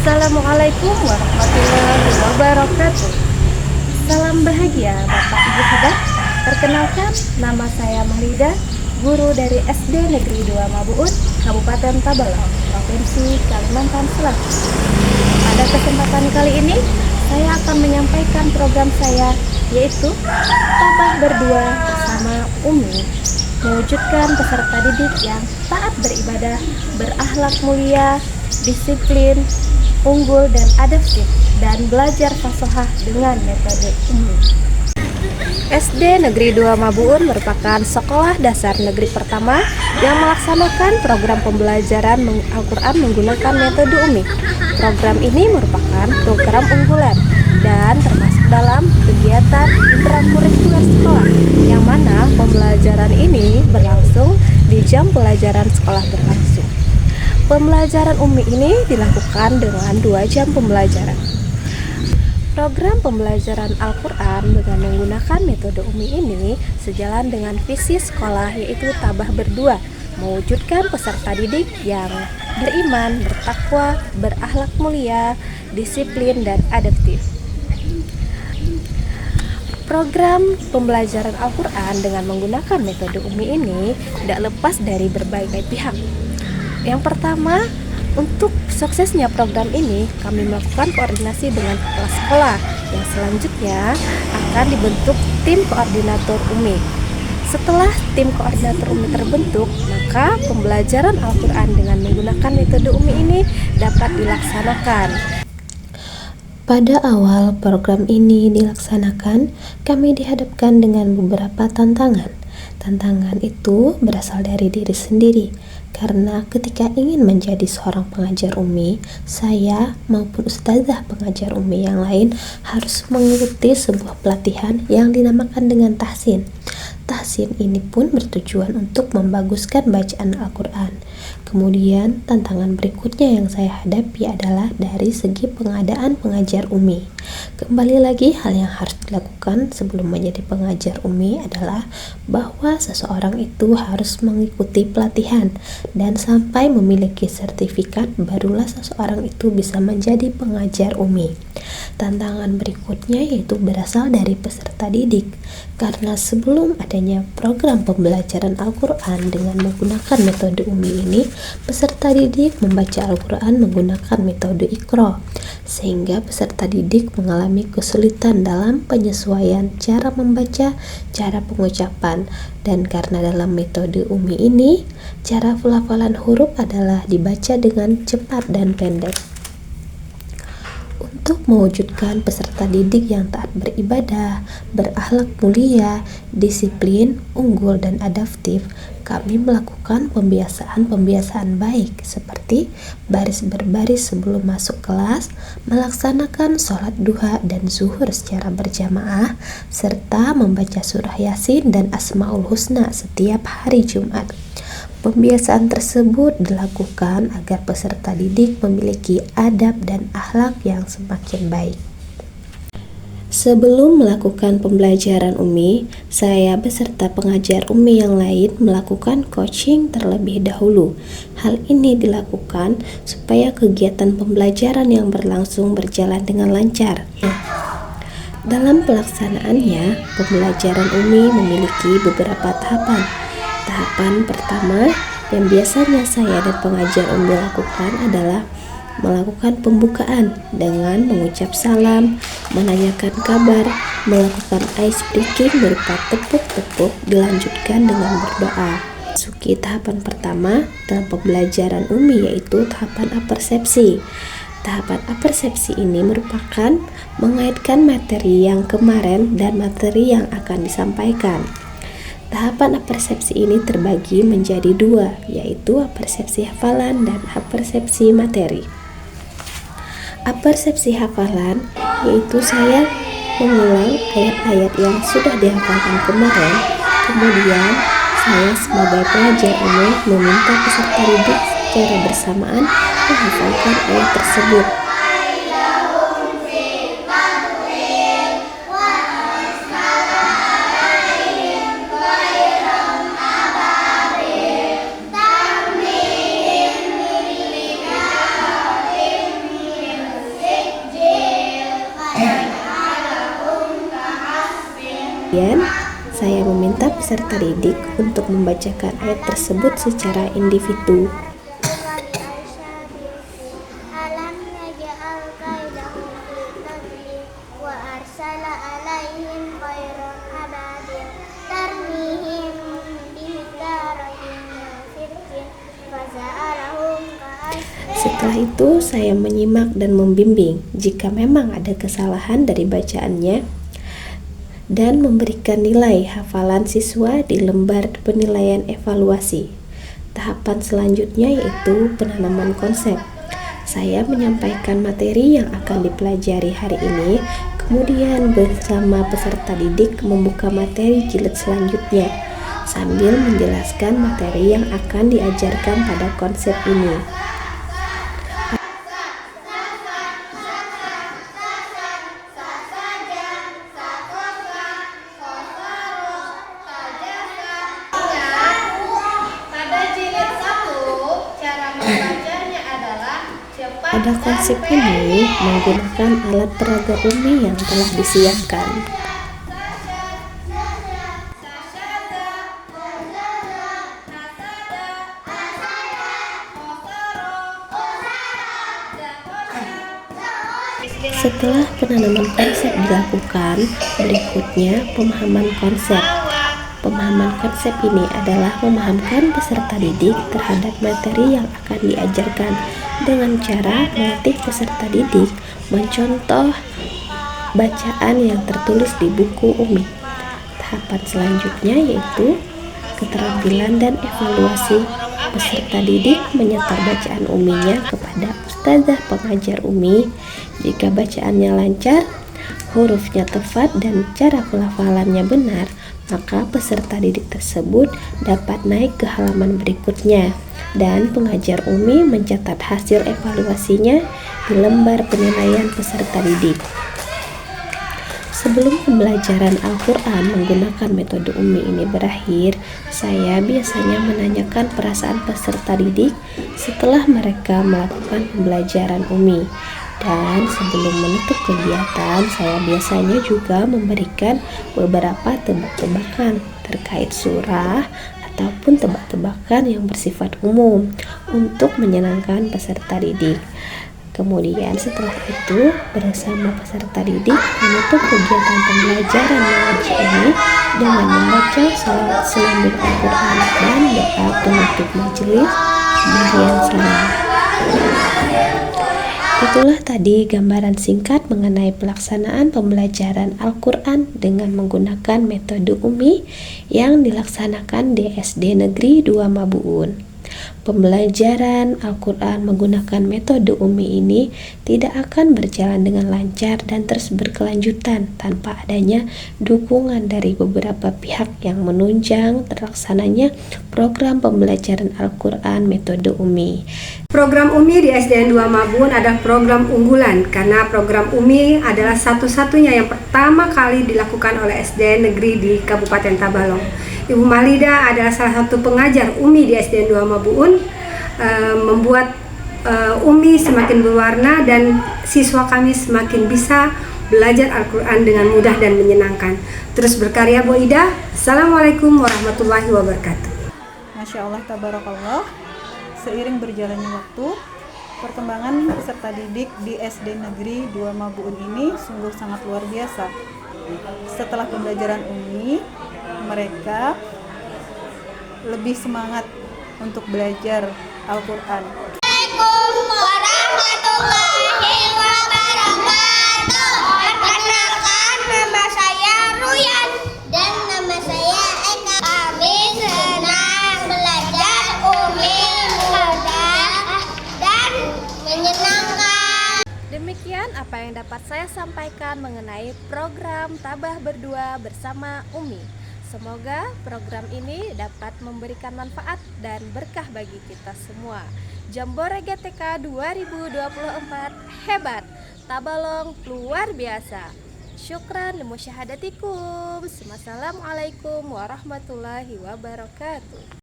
Assalamualaikum warahmatullahi wabarakatuh. Salam bahagia Bapak Ibu Sobat. Perkenalkan, nama saya Mahrida, guru dari SD Negeri 2 Mabuun, Kabupaten Tabalong, Provinsi Kalimantan Selatan. Pada kesempatan kali ini, saya akan menyampaikan program saya, yaitu Tabah Berdua bersama Umi, mewujudkan peserta didik yang taat beribadah, berakhlak mulia, disiplin, unggul dan adaptif, dan belajar fasohah dengan metode Umi. SD Negeri 2 Mabuun merupakan sekolah dasar negeri pertama yang melaksanakan program pembelajaran Al-Quran menggunakan metode Umi. Program ini merupakan program unggulan dan termasuk dalam kegiatan intrakurikuler sekolah, yang mana pembelajaran ini berlangsung di jam pelajaran sekolah berlangsung. Pembelajaran Umi ini dilakukan dengan 2 jam pembelajaran. Program pembelajaran Al-Quran dengan menggunakan metode Umi ini sejalan dengan visi sekolah, yaitu Tabah Berdua, mewujudkan peserta didik yang beriman, bertakwa, berakhlak mulia, disiplin, dan adaptif. Program pembelajaran Al-Quran dengan menggunakan metode Umi ini tidak lepas dari berbagai pihak. Yang pertama, untuk suksesnya program ini, kami melakukan koordinasi dengan kepala sekolah, yang selanjutnya akan dibentuk tim koordinator Umi. Setelah tim koordinator Umi terbentuk, maka pembelajaran Al-Quran dengan menggunakan metode Umi ini dapat dilaksanakan. Pada awal program ini dilaksanakan, kami dihadapkan dengan beberapa tantangan. Tantangan itu berasal dari diri sendiri, karena ketika ingin menjadi seorang pengajar Umi, saya maupun ustazah pengajar Umi yang lain harus mengikuti sebuah pelatihan yang dinamakan dengan tahsin. Tahsin ini pun bertujuan untuk membaguskan bacaan Al-Quran. Kemudian tantangan berikutnya yang saya hadapi adalah dari segi pengadaan pengajar Umi. Kembali lagi, hal yang harus dilakukan sebelum menjadi pengajar Umi adalah bahwa seseorang itu harus mengikuti pelatihan dan sampai memiliki sertifikat, barulah seseorang itu bisa menjadi pengajar Umi. Tantangan berikutnya yaitu berasal dari peserta didik, karena sebelum adanya program pembelajaran Al-Quran dengan menggunakan metode Umi ini, peserta didik membaca Al-Quran menggunakan metode Iqra, sehingga peserta didik mengalami kesulitan dalam penyesuaian cara membaca, cara pengucapan, dan karena dalam metode Umi ini, cara pelafalan huruf adalah dibaca dengan cepat dan pendek. Untuk mewujudkan peserta didik yang taat beribadah, berakhlak mulia, disiplin, unggul, dan adaptif, kami melakukan pembiasaan baik seperti baris berbaris sebelum masuk kelas, melaksanakan sholat duha dan zuhur secara berjamaah, serta membaca surah Yasin dan Asmaul Husna setiap hari Jumat. Pembiasaan tersebut dilakukan agar peserta didik memiliki adab dan akhlak yang semakin baik. Sebelum melakukan pembelajaran Umi, saya beserta pengajar Umi yang lain melakukan coaching terlebih dahulu. Hal ini dilakukan supaya kegiatan pembelajaran yang berlangsung berjalan dengan lancar. Dalam pelaksanaannya, pembelajaran Umi memiliki beberapa tahapan. Tahapan pertama yang biasanya saya dan pengajar Umi lakukan adalah melakukan pembukaan dengan mengucap salam, menanyakan kabar, melakukan ice breaking berupa tepuk-tepuk, dilanjutkan dengan berdoa. Masuki tahapan pertama dalam pembelajaran Umi, yaitu tahapan apersepsi. Tahapan apersepsi ini merupakan mengaitkan materi yang kemarin dan materi yang akan disampaikan. Tahapan apersepsi ini terbagi menjadi 2, yaitu apersepsi hafalan dan apersepsi materi. Apersepsi hafalan yaitu saya mengulang ayat-ayat yang sudah dihafalkan kemarin, kemudian saya sebagai pengajar umum meminta peserta didik secara bersamaan menghafalkan ayat tersebut. Kemudian saya meminta peserta didik untuk membacakan ayat tersebut secara individu. Setelah itu saya menyimak dan membimbing jika memang ada kesalahan dari bacaannya dan memberikan nilai hafalan siswa di lembar penilaian evaluasi. Tahapan selanjutnya yaitu penanaman konsep. Saya menyampaikan materi yang akan dipelajari hari ini, kemudian bersama peserta didik membuka materi jilid selanjutnya sambil menjelaskan materi yang akan diajarkan pada konsep ini. Pada konsep ini menggunakan alat peraga Umi yang telah disiapkan. Setelah penanaman konsep dilakukan, berikutnya pemahaman konsep. Pemahaman konsep ini adalah memahamkan peserta didik terhadap materi yang akan diajarkan dengan cara melatih peserta didik mencontoh bacaan yang tertulis di buku Umi. Tahapan selanjutnya yaitu keterampilan dan evaluasi. Peserta didik menyetor bacaan Uminya kepada ustazah pengajar Umi. Jika bacaannya lancar, hurufnya tepat dan cara pelafalannya benar, maka peserta didik tersebut dapat naik ke halaman berikutnya dan pengajar Umi mencatat hasil evaluasinya di lembar penilaian peserta didik. Sebelum pembelajaran Al-Quran menggunakan metode Umi ini berakhir, saya biasanya menanyakan perasaan peserta didik setelah mereka melakukan pembelajaran Umi. Dan sebelum menutup kegiatan, saya biasanya juga memberikan beberapa tebak-tebakan terkait surah ataupun tebak-tebakan yang bersifat umum untuk menyenangkan peserta didik. Kemudian setelah itu bersama peserta didik menutup kegiatan pembelajaran mengaji ini dengan membaca salawat selambung Al-Quran dan doa penutup majelis kemudian salam. Itulah tadi gambaran singkat mengenai pelaksanaan pembelajaran Al-Quran dengan menggunakan metode Umi yang dilaksanakan di SD Negeri 2 Mabuun. Pembelajaran Al-Quran menggunakan metode Umi ini tidak akan berjalan dengan lancar dan terus berkelanjutan tanpa adanya dukungan dari beberapa pihak yang menunjang terlaksananya program pembelajaran Al-Quran metode Umi. Program Umi di SDN 2 Mabun adalah program unggulan karena program Umi adalah satu-satunya yang pertama kali dilakukan oleh SDN negeri di Kabupaten Tabalong. Ibu Mahlida adalah salah satu pengajar Umi di SDN 2 Mabun, membuat Umi semakin berwarna dan siswa kami semakin bisa belajar Al-Quran dengan mudah dan menyenangkan. Terus berkarya Bu Ida. Assalamualaikum warahmatullahi wabarakatuh. Masya Allah, tabarakallah. Seiring berjalannya waktu, perkembangan peserta didik di SD Negeri 2 Mabuun ini sungguh sangat luar biasa. Setelah pembelajaran Umi, mereka lebih semangat untuk belajar Al-Quran. Assalamualaikum warahmatullahi wabarakatuh. Perkenalkan, nama saya Ruyan dan nama saya Eka. Kami senang belajar Umi mudah dan menyenangkan. Demikian apa yang dapat saya sampaikan mengenai program Tabah Berdua bersama Umi. Semoga program ini dapat memberikan manfaat dan berkah bagi kita semua. Jambore GTK 2024 hebat, Tabalong luar biasa. Syukran limusyahadatikum. Wassalamualaikum warahmatullahi wabarakatuh.